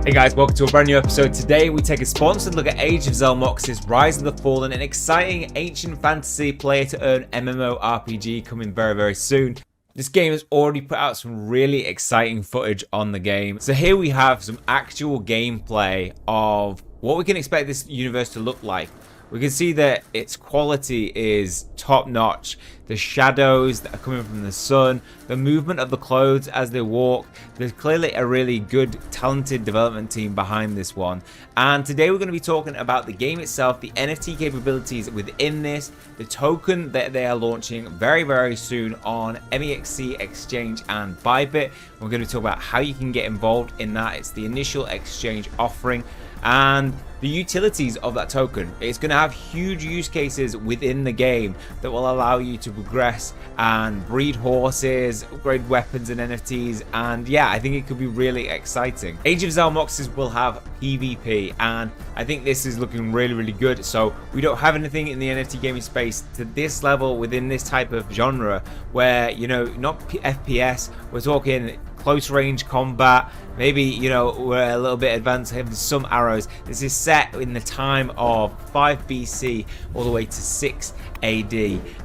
Hey guys, welcome to a brand new episode. Today we take a sponsored look at Age of Zalmoxis, Rise of the Fallen, an exciting ancient fantasy player-to-earn MMORPG coming very, very soon. This game has already put out some really exciting footage on the game. So here we have some actual gameplay of what we can expect this universe to look like. We can see that its quality is top-notch. The shadows that are coming from the sun, the movement of the clothes as they walk. There's clearly a really good, talented development team behind this one. And today we're going to be talking about the game itself, the NFT capabilities within this, the token that they are launching very, very soon on Mmorpg Exchange and Bybit. We're going to talk about how you can get involved in that. It's the initial exchange offering and the utilities of that token. It's going to have huge use cases within the game that will allow you to progress and breed horses, upgrade weapons and NFTs, and yeah, I think it could be really exciting. Age of Zalmoxis will have PvP, and I think this is looking really, really good. So we don't have anything in the NFT gaming space to this level within this type of genre where, you know, not FPS, we're talking close range combat, maybe, you know, we're a little bit advanced, having some arrows. This is set in the time of 5 BC all the way to 6 AD,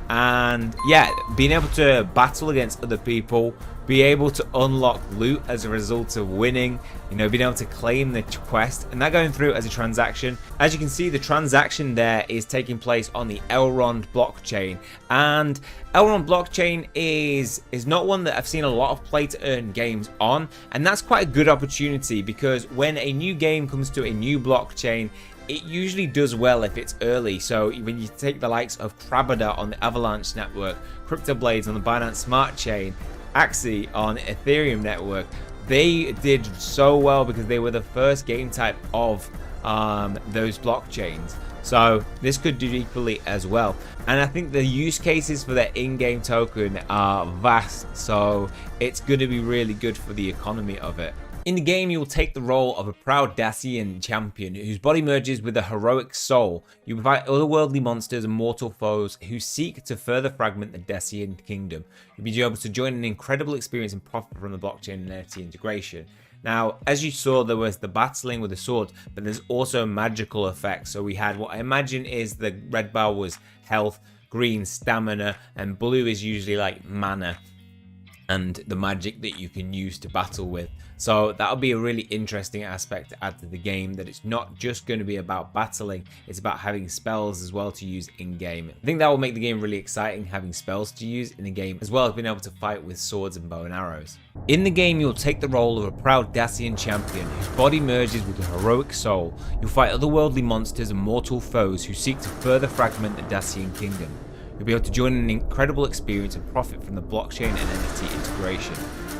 and yeah, being able to battle against other people, be able to unlock loot as a result of winning, you know, being able to claim the quest, and that going through as a transaction. As you can see, the transaction there is taking place on the Elrond blockchain, and Elrond blockchain is not one that I've seen a lot of play to earn games on, and that's quite a good opportunity because when a new game comes to a new blockchain, it usually does well if it's early. So when you take the likes of Krabada on the Avalanche network, CryptoBlades on the Binance Smart Chain, Axie on Ethereum network, they did so well because they were the first game type of those blockchains. So this could do equally as well. And I think the use cases for their in-game token are vast, so it's going to be really good for the economy of it. In the game, you will take the role of a proud Dacian champion whose body merges with a heroic soul. You fight otherworldly monsters and mortal foes who seek to further fragment the Dacian kingdom. You'll be able to join an incredible experience and profit from the blockchain and NFT integration. Now, as you saw, there was the battling with the sword, but there's also magical effects. So we had what I imagine is the red bar was health, green stamina, and blue is usually like mana and the magic that you can use to battle with. So that'll be a really interesting aspect to add to the game, that it's not just going to be about battling, it's about having spells as well to use in game. I think that will make the game really exciting, having spells to use in the game, as well as being able to fight with swords and bow and arrows. In the game, you'll take the role of a proud Dacian champion whose body merges with a heroic soul. You'll fight otherworldly monsters and mortal foes who seek to further fragment the Dacian kingdom. You'll be able to join an incredible experience and profit from the blockchain and NFT integration.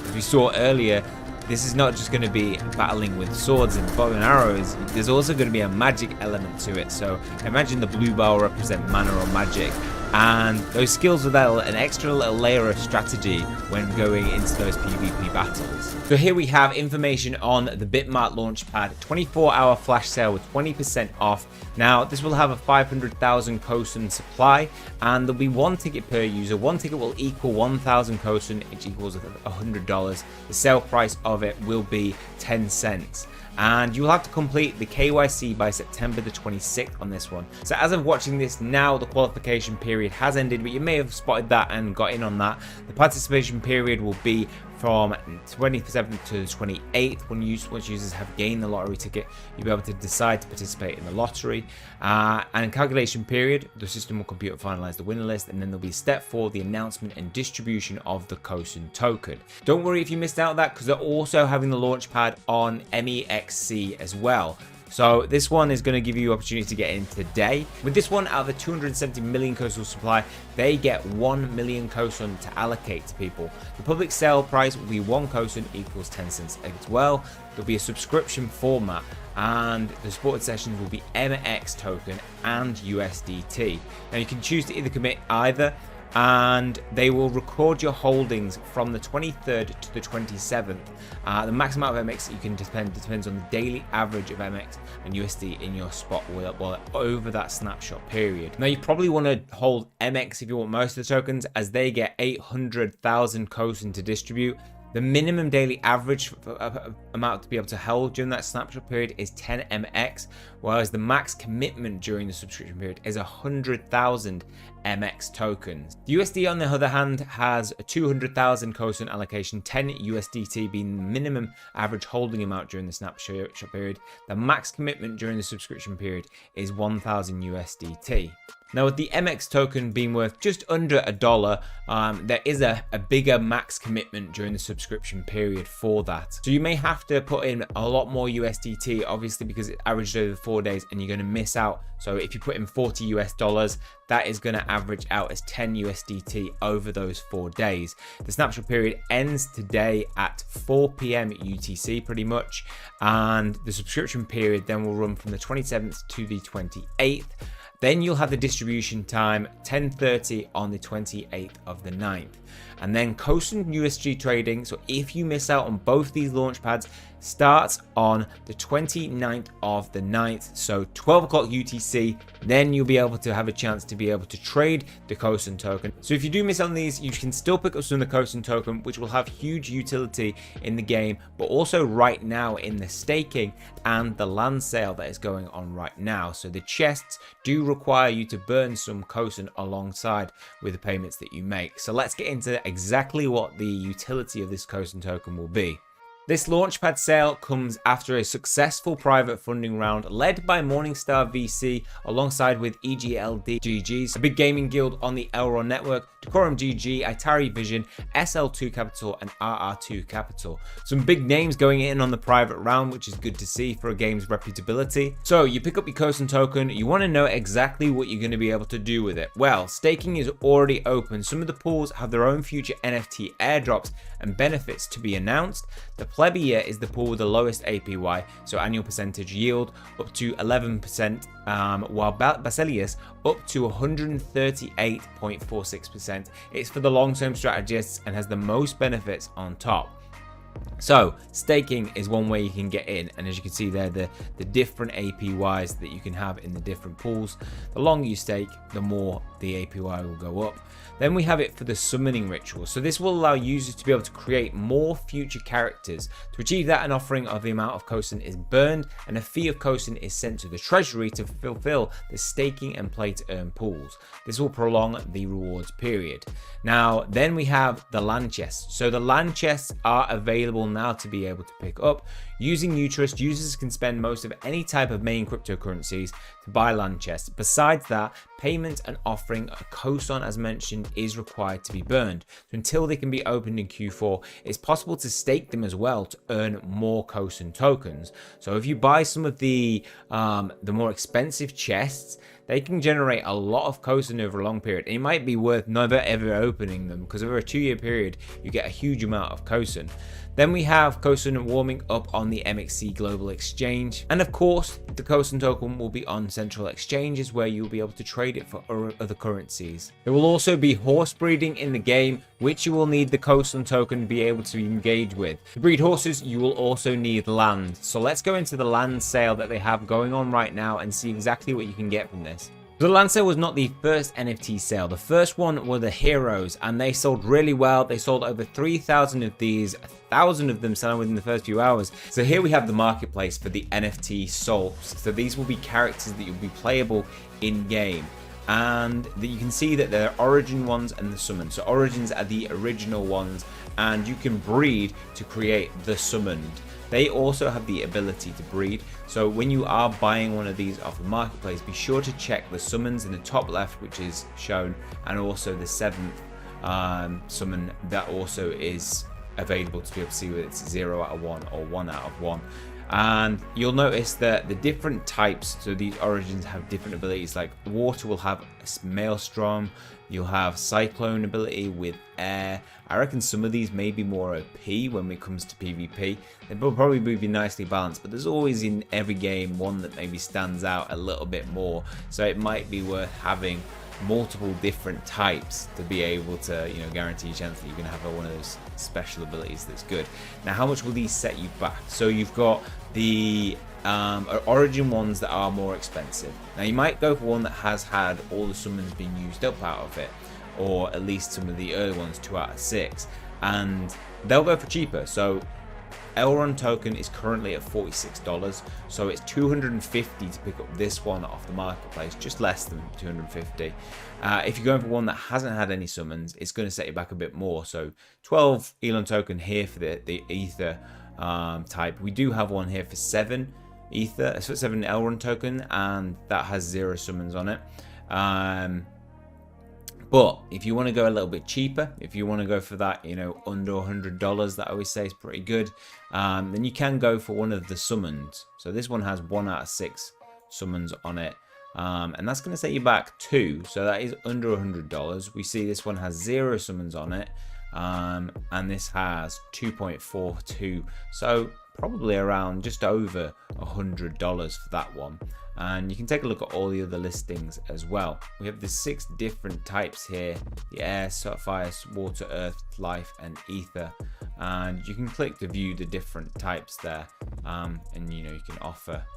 As we saw earlier, this is not just going to be battling with swords and bow and arrows, there's also going to be a magic element to it. So imagine the blue bar will represent mana or magic, and those skills will add an extra little layer of strategy when going into those PvP battles. So here we have information on the Bitmart Launchpad, 24-hour flash sale with 20% off. Now this will have a 500,000 KOSON supply, and there'll be one ticket per user. One ticket will equal 1,000 KOSON, which equals $100. The sale price of it will be 10 cents. And you will have to complete the KYC by September the 26th on this one. So as of watching this now, the qualification period has ended, but you may have spotted that and got in on that. The participation period will be from 27th to the 28th. Once users have gained the lottery ticket, you'll be able to decide to participate in the lottery. And in calculation period, the system will compute and finalize the winner list, and then there'll be step 4, the announcement and distribution of the KOSON token. Don't worry if you missed out on that, because they're also having the launchpad on Mmorpg as well. So this one is going to give you opportunity to get in today. With this one, out of the 270 million KOSON supply, they get 1 million KOSON to allocate to people. The public sale price will be 1 KOSON equals 10 cents as well. There'll be a subscription format, and the supported sessions will be MX token and USDT. Now you can choose to either commit either, and they will record your holdings from the 23rd to the 27th. The maximum amount of MX you can depends on the daily average of MX and USD in your spot wallet over that snapshot period. Now you probably want to hold MX if you want most of the tokens, as they get 800,000 KOSON to distribute. The minimum daily average amount to be able to hold during that snapshot period is 10 MX, whereas the max commitment during the subscription period is 100,000 MX tokens. The USD, on the other hand, has a 200,000 KOSON allocation, 10 USDT being the minimum average holding amount during the snapshot period. The max commitment during the subscription period is 1,000 USDT. Now, with the MX token being worth just under $1, there is a bigger max commitment during the subscription period for that. So you may have to put in a lot more USDT, obviously, because it's averaged over 4 days and you're going to miss out. So if you put in $40 US, that is going to average out as 10 USDT over those 4 days. The snapshot period ends today at 4 p.m. UTC pretty much. And the subscription period then will run from the 27th to the 28th. Then you'll have the distribution time 10:30 on the 28th of the 9th. And then KOSON USG trading, so if you miss out on both these launch pads, starts on the 29th of the 9th, so 12 o'clock UTC. Then you'll be able to have a chance to be able to trade the KOSON token. So if you do miss out on these, you can still pick up some of the KOSON token, which will have huge utility in the game, but also right now in the staking and the land sale that is going on right now. So the chests do require you to burn some KOSON alongside with the payments that you make. So let's get into exactly what the utility of this KOSON token will be. This launchpad sale comes after a successful private funding round led by Morningstar VC alongside with EGLD GGs, a big gaming guild on the Elrond network, Decorum GG, Atari Vision, SL2 Capital and RR2 Capital. Some big names going in on the private round, which is good to see for a game's reputability. So you pick up your KOSON token, you want to know exactly what you're going to be able to do with it. Well, staking is already open. Some of the pools have their own future NFT airdrops and benefits to be announced. The Plebia is the pool with the lowest APY, so annual percentage yield, up to 11%, while Basilius up to 138.46%. It's for the long-term strategists and has the most benefits on top. So staking is one way you can get in, and as you can see there, the different APYs that you can have in the different pools. The longer you stake, the more the APY will go up. Then we have it for the summoning ritual. So this will allow users to be able to create more future characters. To achieve that, an offering of the amount of KOSON is burned and a fee of KOSON is sent to the treasury to fulfill the staking and play to earn pools. This will prolong the rewards period. Now, then we have the land chests. So the land chests are available now to be able to pick up. Using Utrust, users can spend most of any type of main cryptocurrencies to buy land chests. Besides that, payment and offering a KOSON, as mentioned, is required to be burned. So until they can be opened in Q4, it's possible to stake them as well to earn more KOSON tokens. So if you buy some of the more expensive chests, they can generate a lot of KOSON over a long period. It might be worth never ever opening them, because over a 2-year period, you get a huge amount of KOSON. Then we have KOSON warming up on the MXC Global Exchange. And of course, the KOSON token will be on central exchanges where you'll be able to trade it for other currencies. There will also be horse breeding in the game, which you will need the KOSON token to be able to engage with. To breed horses, you will also need land. So let's go into the land sale that they have going on right now and see exactly what you can get from this. The land sale was not the first NFT sale. The first one were the heroes, and they sold really well. They sold over 3,000 of these, 1,000 of them selling within the first few hours. So here we have the marketplace for the NFT souls. So these will be characters that will be playable in game. And you can see that there are origin ones and the summon. So origins are the original ones, and you can breed to create the summoned. They also have the ability to breed, so when you are buying one of these off the marketplace, be sure to check the summons in the top left, which is shown, and also the 7th summon that also is available to be able to see whether it's 0 out of 1 or 1 out of 1. And you'll notice that the different types, so these origins have different abilities. Like water will have a maelstrom, you'll have cyclone ability with air. I reckon some of these may be more OP when it comes to PvP. They will probably be nicely balanced, but there's always in every game one that maybe stands out a little bit more. So it might be worth having multiple different types to be able to, guarantee a chance that you're going to have one of those special abilities that's good. Now, how much will these set you back? So you've got the origin ones that are more expensive. Now you might go for one that has had all the summons being used up out of it, or at least some of the early ones, 2 out of 6. and they'll go for cheaper. So Elrond token is currently at $46, so it's $250 to pick up this one off the marketplace, just less than $250. If you're going for one that hasn't had any summons, it's going to set you back a bit more. So 12 Elrond token here for the Ether type. We do have one here for 7 Ether, 7 Elrond token, and that has 0 summons on it. But if you want to go a little bit cheaper, if you want to go for that, you know, under $100, that I always say is pretty good, then you can go for one of the summons. So this one has 1 out of 6 summons on it, and that's going to set you back 2. So that is under $100. We see this one has 0 summons on it, and this has 2.42. So probably around just over $100 for that one. And you can take a look at all the other listings as well. We have the 6 different types here: the air, fire, water, earth, life, and ether. And you can click to view the different types there, and you know, you can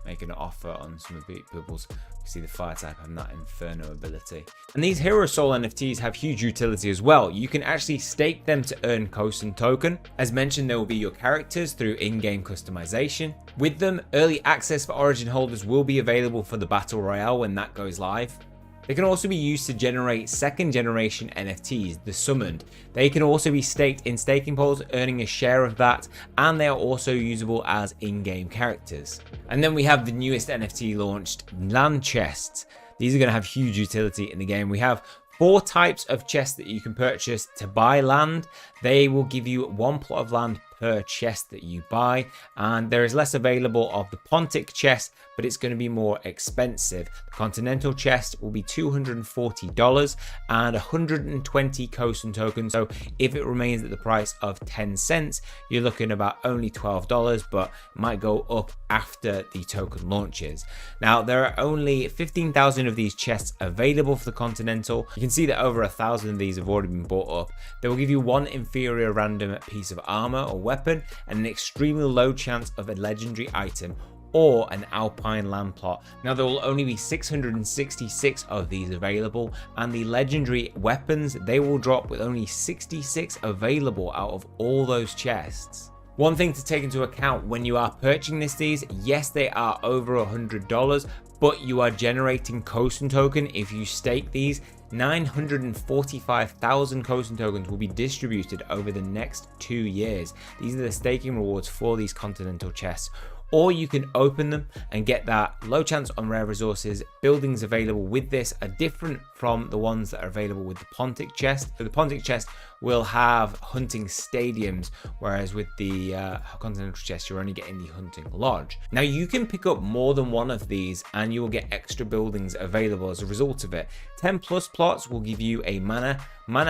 make an offer on some of the people's. You see the fire type having that inferno ability. And these hero soul NFTs have huge utility as well. You can actually stake them to earn KOSON token. As mentioned, there will be your characters through in-game customization. With them, early access for Origin holders will be available for the Battle Royale when that goes live. They can also be used to generate second generation NFTs, the summoned. They can also be staked in staking pools, earning a share of that, and they are also usable as in-game characters. And then we have the newest NFT launched, land chests. These are going to have huge utility in the game. We have 4 types of chests that you can purchase to buy land. They will give you 1 plot of land per chest that you buy, and there is less available of the Pontic chest, but it's going to be more expensive. The Continental chest will be $240 and 120 KOSON tokens. So if it remains at the price of 10 cents, you're looking about only $12, but might go up after the token launches. Now, there are only 15,000 of these chests available for the Continental. You can see that over 1,000 of these have already been bought up. They will give you 1 inferior random piece of armor or weapon and an extremely low chance of a legendary item or an alpine land plot. Now, there will only be 666 of these available, and the legendary weapons, they will drop with only 66 available out of all those chests. One thing to take into account when you are purchasing these, yes, they are over $100, but you are generating KOSON token if you stake these. 945,000 KOSON tokens will be distributed over the next 2 years. These are the staking rewards for these Continental chests. Or you can open them and get that low chance on rare resources. Buildings available with this are different from the ones that are available with the Pontic chest. So the Pontic chest will have hunting stadiums, whereas with the Continental chest, you're only getting the hunting lodge. Now, you can pick up more than one of these and you will get extra buildings available as a result of it. 10 plus plots will give you a manor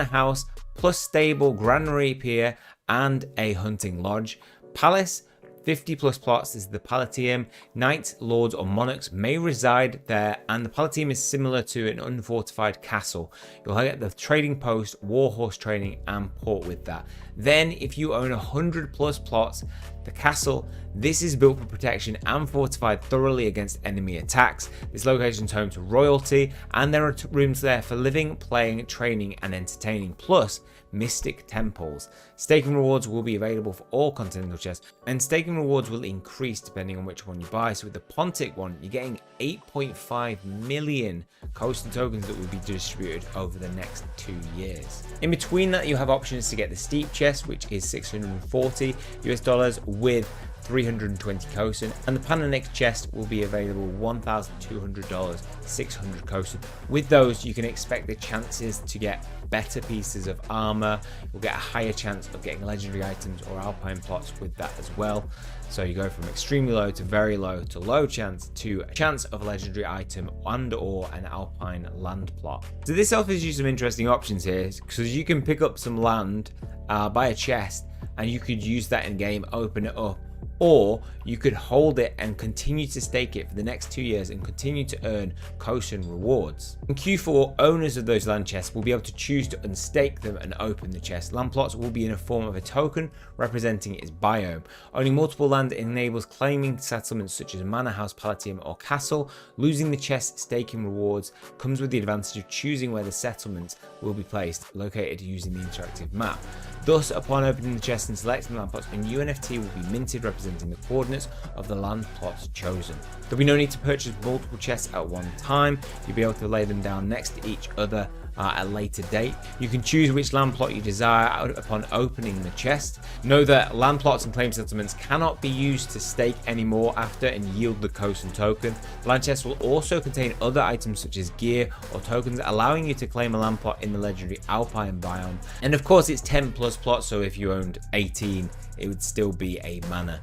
house, plus stable, granary pier, and a hunting lodge. Palace, 50 plus plots is the Palatium. Knights, lords, or monarchs may reside there, and the Palatium is similar to an unfortified castle. You'll get the trading post, warhorse training, and port with that. Then, if you own 100 plus plots, the castle, this is built for protection and fortified thoroughly against enemy attacks. This location is home to royalty, and there are rooms there for living, playing, training, and entertaining, plus mystic temples. Staking rewards will be available for all Continental chests, and staking rewards will increase depending on which one you buy. So with the Pontic one, you're getting 8.5 million KOSON tokens that will be distributed over the next 2 years. In between that, you have options to get the steep chest, which is $640 US with 320 KOSON, and the Panonix chest will be available $1,200, 600 KOSON. With those, you can expect the chances to get better pieces of armor. You'll get a higher chance of getting legendary items or alpine plots with that as well. So you go from extremely low to very low to low chance to a chance of a legendary item and or an alpine land plot. So this offers you some interesting options here, because you can pick up some land, buy a chest, and you could use that in game, open it up, or you could hold it and continue to stake it for the next 2 years and continue to earn KOSON rewards. In Q4, owners of those land chests will be able to choose to unstake them and open the chest. Land plots will be in a form of a token representing its biome. Owning multiple land enables claiming settlements such as manor, house, palatium, or castle. Losing the chest staking rewards comes with the advantage of choosing where the settlements will be placed, located using the interactive map. Thus, upon opening the chest and selecting land plots, a new NFT will be minted representing the coordinates of the land plots chosen. There'll be no need to purchase multiple chests at one time. You'll be able to lay them down next to each other at a later date. You can choose which land plot you desire upon opening the chest. Know that land plots and claim settlements cannot be used to stake anymore after and yield the KOSON token. Land chests will also contain other items such as gear or tokens, allowing you to claim a land plot in the legendary Alpine biome. And of course, it's 10 plus plots, so if you owned 18, it would still be a manor.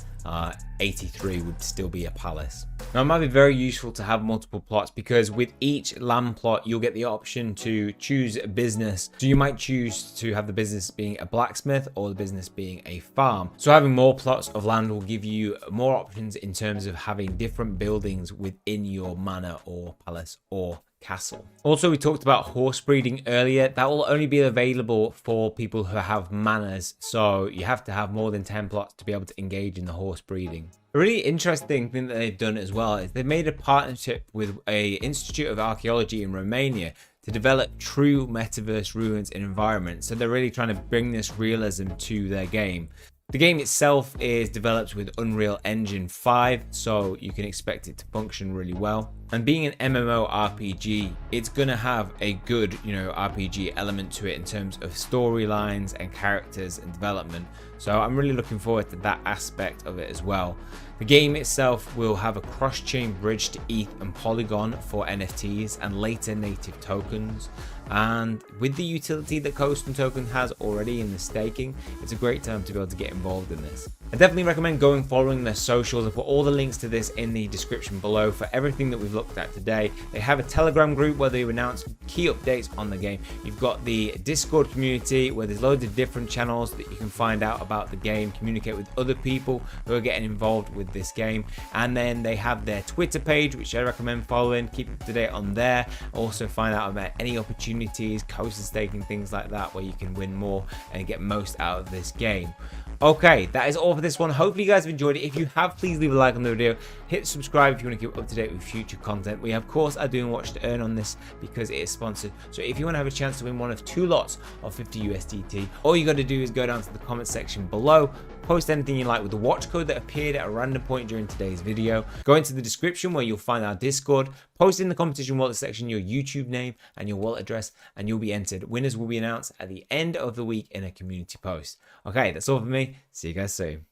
83 would still be a palace. Now, it might be very useful to have multiple plots because with each land plot, you'll get the option to choose a business. So you might choose to have the business being a blacksmith or the business being a farm. So having more plots of land will give you more options in terms of having different buildings within your manor or palace or castle. Also, we talked about horse breeding earlier. That will only be available for people who have manors, so you have to have more than 10 plots to be able to engage in the horse breeding. A really interesting thing that they've done as well is they've made a partnership with a Institute of Archaeology in Romania to develop true metaverse ruins and environments. So they're really trying to bring this realism to their game. The game itself is developed with Unreal Engine 5, so you can expect it to function really well. And being an MMORPG, it's going to have a good, RPG element to it in terms of storylines and characters and development. So I'm really looking forward to that aspect of it as well. The game itself will have a cross-chain bridge to ETH and Polygon for NFTs and later native tokens. And with the utility that KOSON token has already in the staking, it's a great time to be able to get involved in this. I definitely recommend going following their socials. I'll put all the links to this in the description below for everything that we've looked at today. They have a Telegram group where they announce key updates on the game. You've got the Discord community where there's loads of different channels that you can find out about the game, communicate with other people who are getting involved with this game. And then they have their Twitter page, which I recommend following. Keep up to date on there. Also find out about any opportunities, KOSON staking, things like that, where you can win more and get most out of this game. Okay, that is all for this one. Hopefully you guys have enjoyed it. If you have, please leave a like on the video. Hit subscribe if you want to keep up to date with future content. We of course are doing watch to earn on this because it is sponsored. So if you want to have a chance to win one of 2 lots of 50 USDT, all you got to do is go down to the comment section below, post anything you like with the watch code that appeared at a random point during today's video. Go into the description where you'll find our Discord, post in the competition wallet section your YouTube name and your wallet address, and you'll be entered. Winners will be announced at the end of the week in a community post. Okay, that's all for me. See you guys soon.